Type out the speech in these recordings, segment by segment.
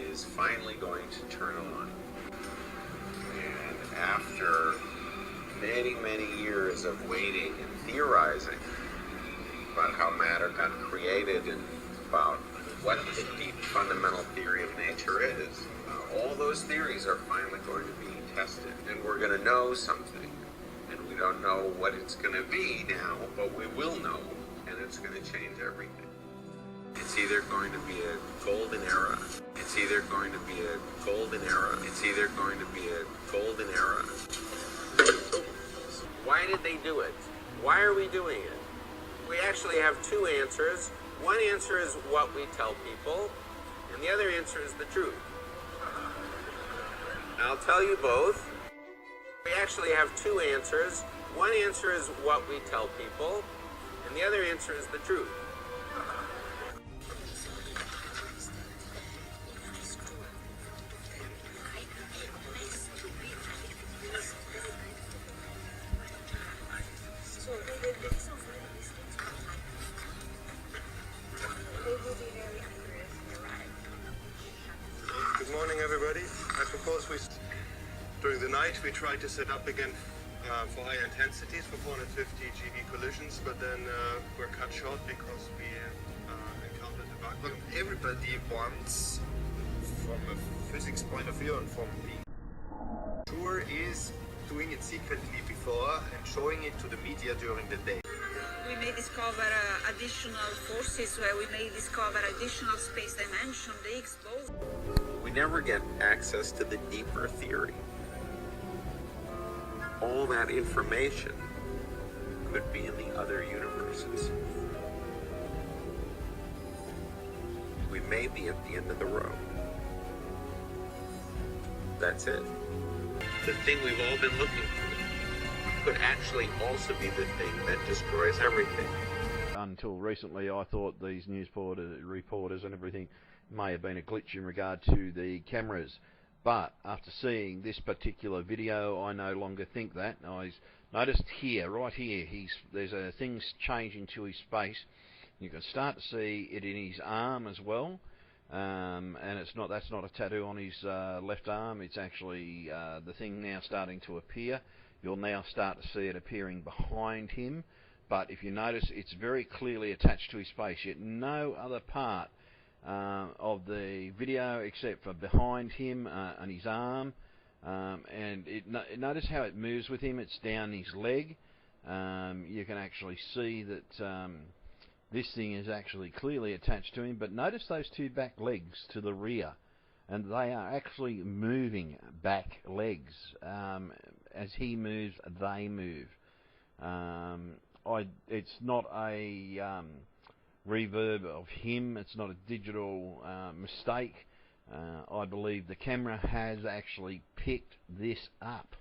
is finally going to turn on. And after many, many years of waiting and theorizing about how matter got created and about what the deep fundamental theory of nature is, all those theories are finally going to be tested, and we're going to know something. And we don't know what it's going to be now, but we will know, and it's going to change everything. It's either going to be a golden era. It's either going to be a golden era. It's either going to be a golden era. Why did they do it? Why are we doing it? We actually have two answers. One answer is what we tell people, and the other answer is the truth. I'll tell you both. We actually have two answers. One answer is what we tell people, and the other answer is the truth. Good morning, everybody. I propose during the night we try to set up again for higher intensities for 450 GeV collisions, but then we're cut short because we encountered a bug. But everybody wants, from a physics point of view and from the sure, is doing it secretly before and showing it to the media during the day. We may discover additional forces where we may discover additional space dimension, they expose. We never get access to the deeper theory. All that information could be in the other universes. We may be at the end of the road. That's it. The thing we've all been looking for could actually also be the thing that destroys everything. Until recently, I thought these news reporters and everything may have been a glitch in regard to the cameras. But after seeing this particular video, I no longer think that. I noticed here, right here, there's a thing changing to his face. You can start to see it in his arm as well. And that's not a tattoo on his left arm. It's actually the thing now starting to appear. You'll now start to see it appearing behind him. But if you notice, it's very clearly attached to his face. Yet no other part of the video except for behind him and his arm. And notice how it moves with him. It's down his leg. You can actually see that this thing is actually clearly attached to him. But notice those two back legs to the rear. And they are actually moving back legs. As he moves, they move. It's not a reverb of him. It's not a digital mistake. I believe the camera has actually picked this up.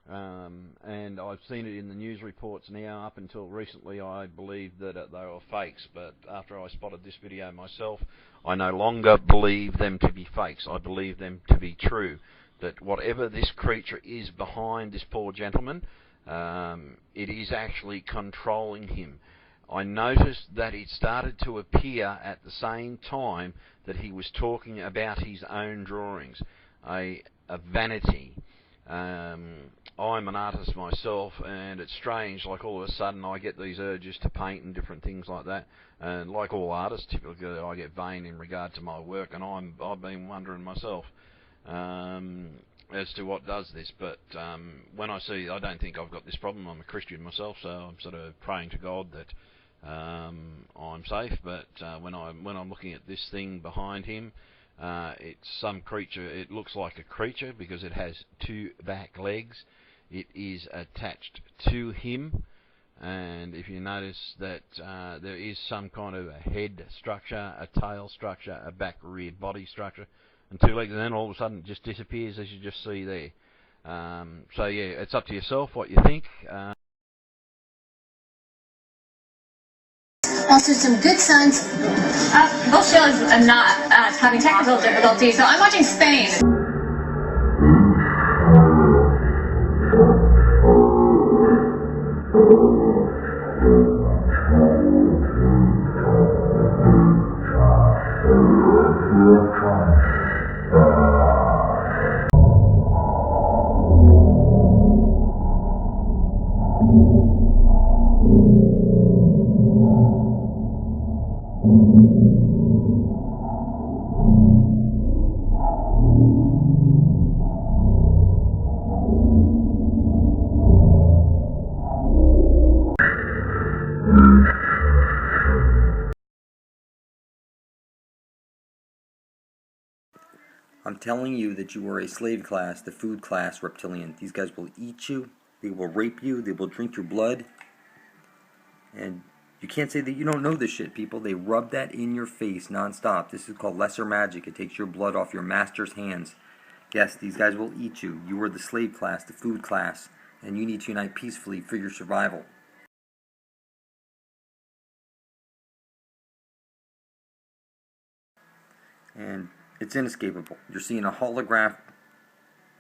And I've seen it in the news reports now. Up until recently, I believed that they were fakes. But after I spotted this video myself, I no longer believe them to be fakes. I believe them to be true. That whatever this creature is behind this poor gentleman, it is actually controlling him. I noticed that it started to appear at the same time that he was talking about his own drawings. A vanity. I'm an artist myself, and it's strange, like all of a sudden I get these urges to paint and different things like that, and like all artists, typically I get vain in regard to my work, and I've been wondering myself as to what does this, but when I don't think I've got this problem. I'm a Christian myself, so I'm sort of praying to God that I'm safe, but when I'm looking at this thing behind him, it's some creature. It looks like a creature because it has two back legs. It is attached to him, and if you notice that there is some kind of a head structure, a tail structure, a back rear body structure, and two legs, and then all of a sudden it just disappears, as you just see there. So yeah, it's up to yourself what you think. Also, some good signs. Both shows are not having technical difficulties, so I'm watching Spain. I'm telling you that you are a slave class, the food class reptilian. These guys will eat you, they will rape you, they will drink your blood. And you can't say that you don't know this shit, people. They rub that in your face nonstop. This is called lesser magic. It takes your blood off your master's hands. Yes, these guys will eat you. You are the slave class, the food class, and you need to unite peacefully for your survival. And it's inescapable. You're seeing a holograph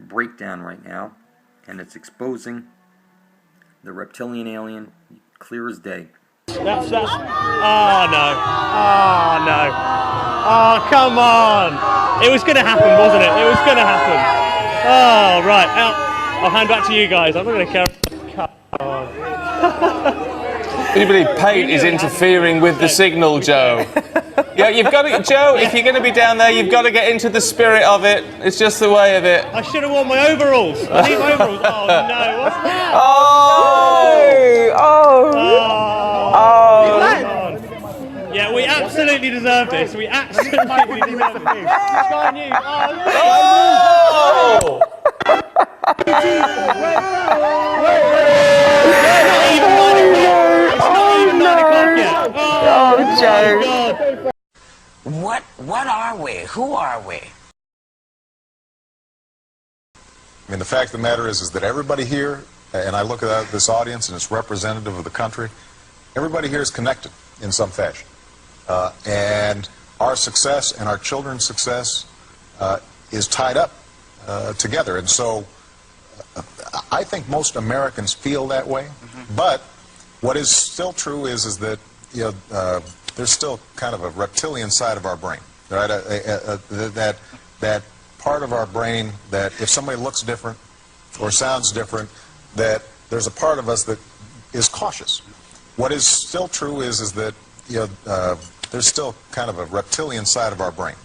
breakdown right now, and it's exposing the reptilian alien clear as day. That's oh no, oh no, oh come on, it was going to happen, wasn't it? It was going to happen. Oh right, I'll hand back to you guys. I'm not going to care. Come on. Can you believe paint is interfering with the signal, Joe? Yeah, you've got to, Joe, if you're going to be down there, you've got to get into the spirit of it. It's just the way of it. I should have worn my overalls. I need my overalls. Oh no, what's that? Yeah, we absolutely deserve this. We absolutely deserve this. Sky News. Oh! Joe. What are we? Who are we? I mean, the fact of the matter is that everybody here, and I look at this audience and it's representative of the country, everybody here is connected in some fashion. And our success and our children's success is tied up together. And so I think most Americans feel that way. Mm-hmm. But what is still true is that there's still kind of a reptilian side of our brain, right? That part of our brain that if somebody looks different or sounds different, that there's a part of us that is cautious. What is still true is that there's still kind of a reptilian side of our brain.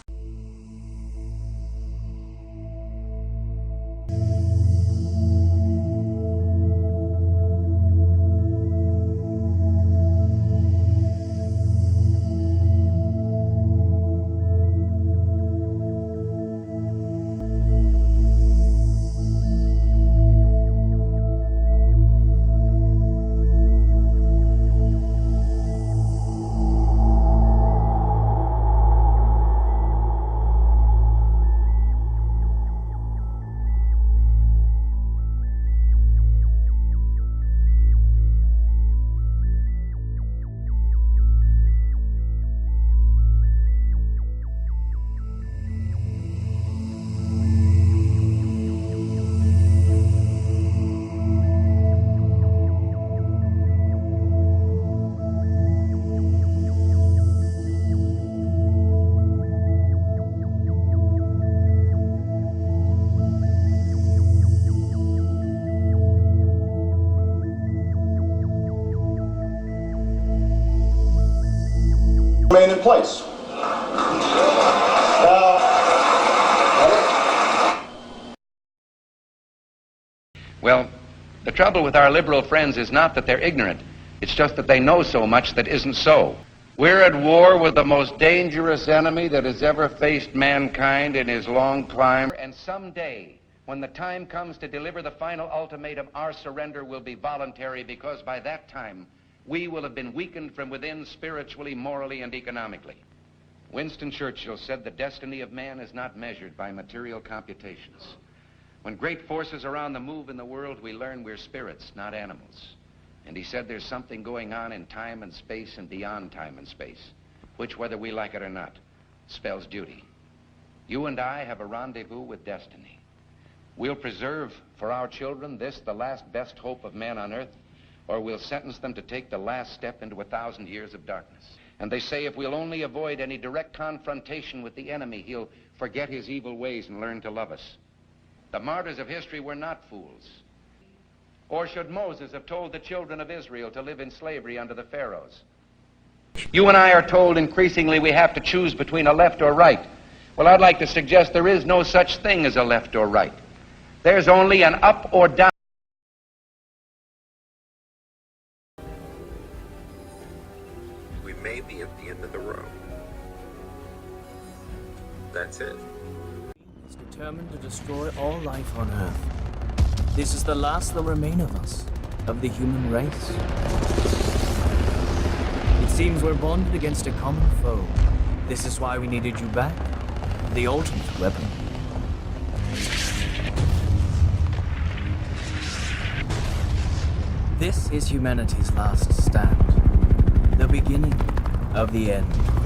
Remain in place. Well, the trouble with our liberal friends is not that they're ignorant. It's just that they know so much that isn't so. We're at war with the most dangerous enemy that has ever faced mankind in his long climb. And someday, when the time comes to deliver the final ultimatum, our surrender will be voluntary, because by that time, we will have been weakened from within spiritually, morally, and economically. Winston Churchill said the destiny of man is not measured by material computations. When great forces are on the move in the world, we learn we're spirits, not animals. And he said there's something going on in time and space and beyond time and space, which, whether we like it or not, spells duty. You and I have a rendezvous with destiny. We'll preserve for our children this, the last best hope of man on earth, or we'll sentence them to take the last step into 1,000 years of darkness. And they say if we'll only avoid any direct confrontation with the enemy, he'll forget his evil ways and learn to love us. The martyrs of history were not fools. Or should Moses have told the children of Israel to live in slavery under the pharaohs? You and I are told increasingly we have to choose between a left or right. Well, I'd like to suggest there is no such thing as a left or right. There's only an up or down. We may be at the end of the road. That's it. Let's go. determined to destroy all life on Earth. This is the last that'll remain of us, of the human race. It seems we're bonded against a common foe. This is why we needed you back. The ultimate weapon. This is humanity's last stand. The beginning of the end.